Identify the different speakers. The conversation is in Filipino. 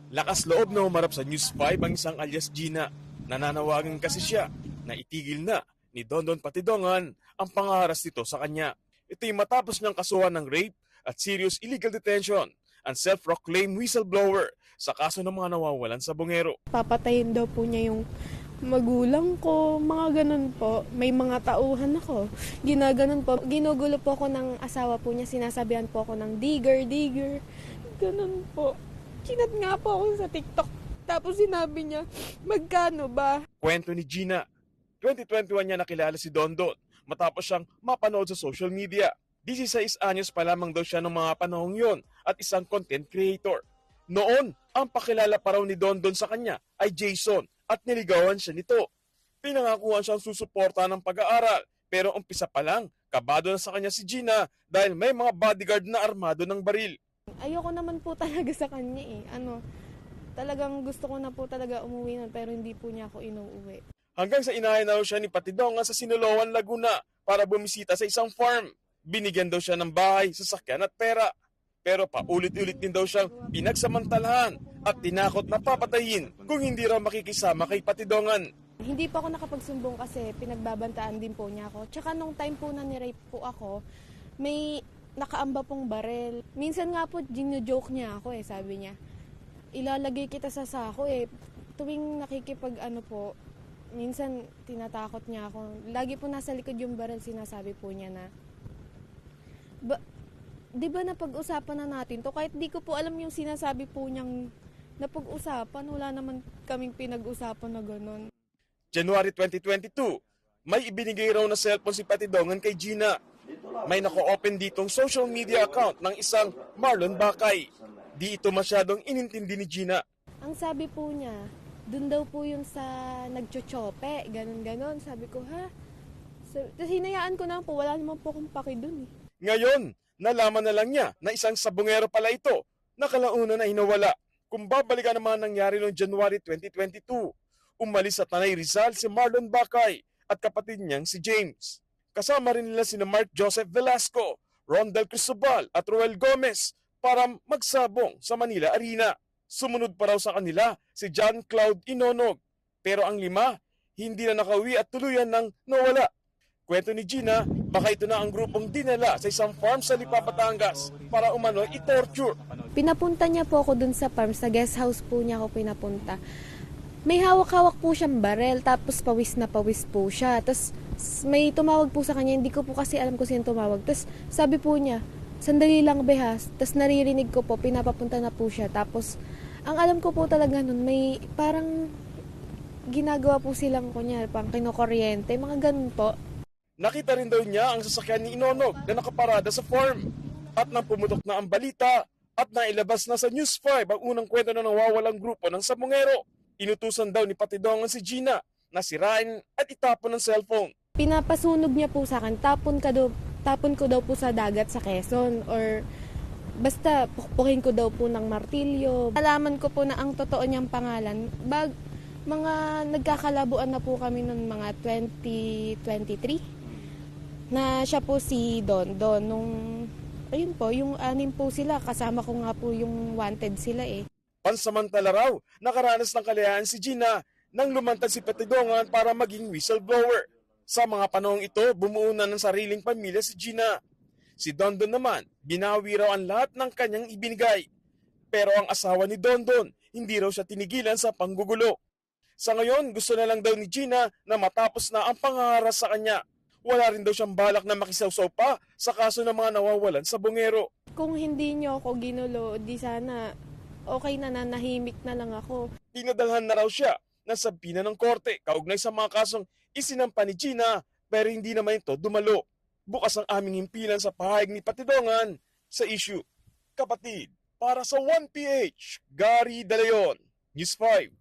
Speaker 1: Lakas loob na humarap sa News 5 ang isang alias Gina. Nananawagan kasi siya na itigil na ni Dondon Patidongan ang pangaharas nito sa kanya. Ito'y matapos niyang kasuhan ng rape at serious illegal detention ang self-proclaimed whistleblower sa kaso ng mga nawawalan sa bungero.
Speaker 2: Papatayin daw po niya yung magulang ko, mga ganun po. May mga tauhan ako. Ginaganon po. Ginugulo po ako ng asawa po niya. Sinasabihan po ako ng digger. Ganun po. Kinat nga po ako sa TikTok. Tapos sinabi niya, magkano ba?
Speaker 1: Kwento ni Gina, 2021 niya nakilala si Dondon matapos siyang mapanood sa social media. 16 anyos pa lamang daw siya ng mga panahong yon at isang content creator. Noon, ang pakilala pa raw ni Dondon sa kanya ay Jason at niligawan siya nito. Pinangakuhan siyang susuporta ng pag-aaral pero umpisa pa lang, kabado na sa kanya si Gina dahil may mga bodyguard na armado ng baril.
Speaker 2: Ayoko naman po talaga sa kanya eh. Talagang gusto ko na po talaga umuwi nun pero hindi po niya ako inuuwi.
Speaker 1: Hanggang sa inahin na siya ni Patidongan sa Sinaloan, Laguna para bumisita sa isang farm. Binigyan daw siya ng bahay, sasakyan at pera. Pero paulit-ulit din daw siyang pinagsamantalahan at tinakot na papatayin kung hindi raw makikisama kay Patidongan.
Speaker 2: Hindi po ako nakapagsumbong kasi pinagbabantaan din po niya ako. Tsaka nung time po na ni-rape po ako, may nakaamba pong barel. Minsan nga po, gino-joke niya ako sabi niya. Ilalagay kita sa sako Tuwing minsan tinatakot niya ako. Lagi po nasa likod yung barel, sinasabi po niya na, di ba napag-usapan na natin to? Kahit di ko po alam yung sinasabi po niyang napag-usapan, wala naman kaming pinag-usapan na gano'n.
Speaker 1: January 2022, may ibinigay raw na cellphone si Patidongan kay Gina. May nako-open ditong social media account ng isang Marlon Bakay. Di ito masyadong inintindi ni Gina.
Speaker 2: Ang sabi po niya, dun daw po yung sa nagchochope, ganon. Sabi ko, ha? Tapos hinayaan ko na po, wala naman po akong paki dun
Speaker 1: Ngayon, nalaman na lang niya na isang sabungero pala ito na kalaunan na hinawala. Kung babalikan naman nangyari noong January 2022, umalis sa Tanay Rizal si Marlon Bakay at kapatid niyang si James. Kasama rin nila sina Mark Joseph Velasco, Rondel Cristobal at Roel Gomez para magsabong sa Manila Arena. Sumunod pa raw sa kanila si John Cloud Inonog. Pero ang 5, hindi na nakauwi at tuluyan nang nawala. Kwento ni Gina, baka ito na ang grupong dinala sa isang farm sa Lipa, Batangas para umano i-torture.
Speaker 2: Pinapunta niya po ako dun sa farm, sa guest house po niya ako pinapunta. May hawak-hawak po siyang barel, tapos pawis na pawis po siya. Tapos may tumawag po sa kanya, hindi ko po kasi alam kung sino tumawag. Tapos sabi po niya, sandali lang behas. Tapos naririnig ko po, pinapapunta na po siya. Tapos ang alam ko po talaga nun, may parang ginagawa po silang kunya, pang kinukuryente, mga ganun po.
Speaker 1: Nakita rin daw niya ang sasakyan ni Inonog na nakaparada sa farm. At nang pumutok na ang balita at nailabas na sa News 5 ang unang kwento na nawawalang grupo ng sabungero. Inutusan daw ni Patidongan si Gina na sirain at itapon ang cellphone.
Speaker 2: Pinapasunog niya po sa akin, tapon ko daw po sa dagat sa Quezon or basta pukpukin ko daw po ng martilyo. Alaman ko po na ang totoo niyang pangalan, mga nagkakalabuan na po kami noong mga 2023 na siya po si Don. Ayun po, yung 6 po sila, kasama ko nga po yung wanted sila
Speaker 1: Pansamantala raw, nakaranas ng kaliyahan si Gina nang lumantad si Patidongan para maging whistleblower. Sa mga panahong ito, bumuo na ng sariling pamilya si Gina. Si Dondon naman, binawi raw ang lahat ng kanyang ibinigay. Pero ang asawa ni Dondon, hindi raw siya tinigilan sa panggugulo. Sa ngayon, gusto na lang daw ni Gina na matapos na ang pangaharas sa kanya. Wala rin daw siyang balak na makisawsaw pa sa kaso ng mga nawawalan sa bungero.
Speaker 2: Kung hindi niyo ako ginulo, di sana okay na nanahimik na lang ako.
Speaker 1: Pinadalhan na raw siya ng sabina ng korte kaugnay sa mga kasong isinampa ni Gina pero hindi naman ito dumalo. Bukas ang aming himpilan sa pahayag ni Patidongan sa issue. Kapatid, para sa 1PH, Gary De Leon, News 5.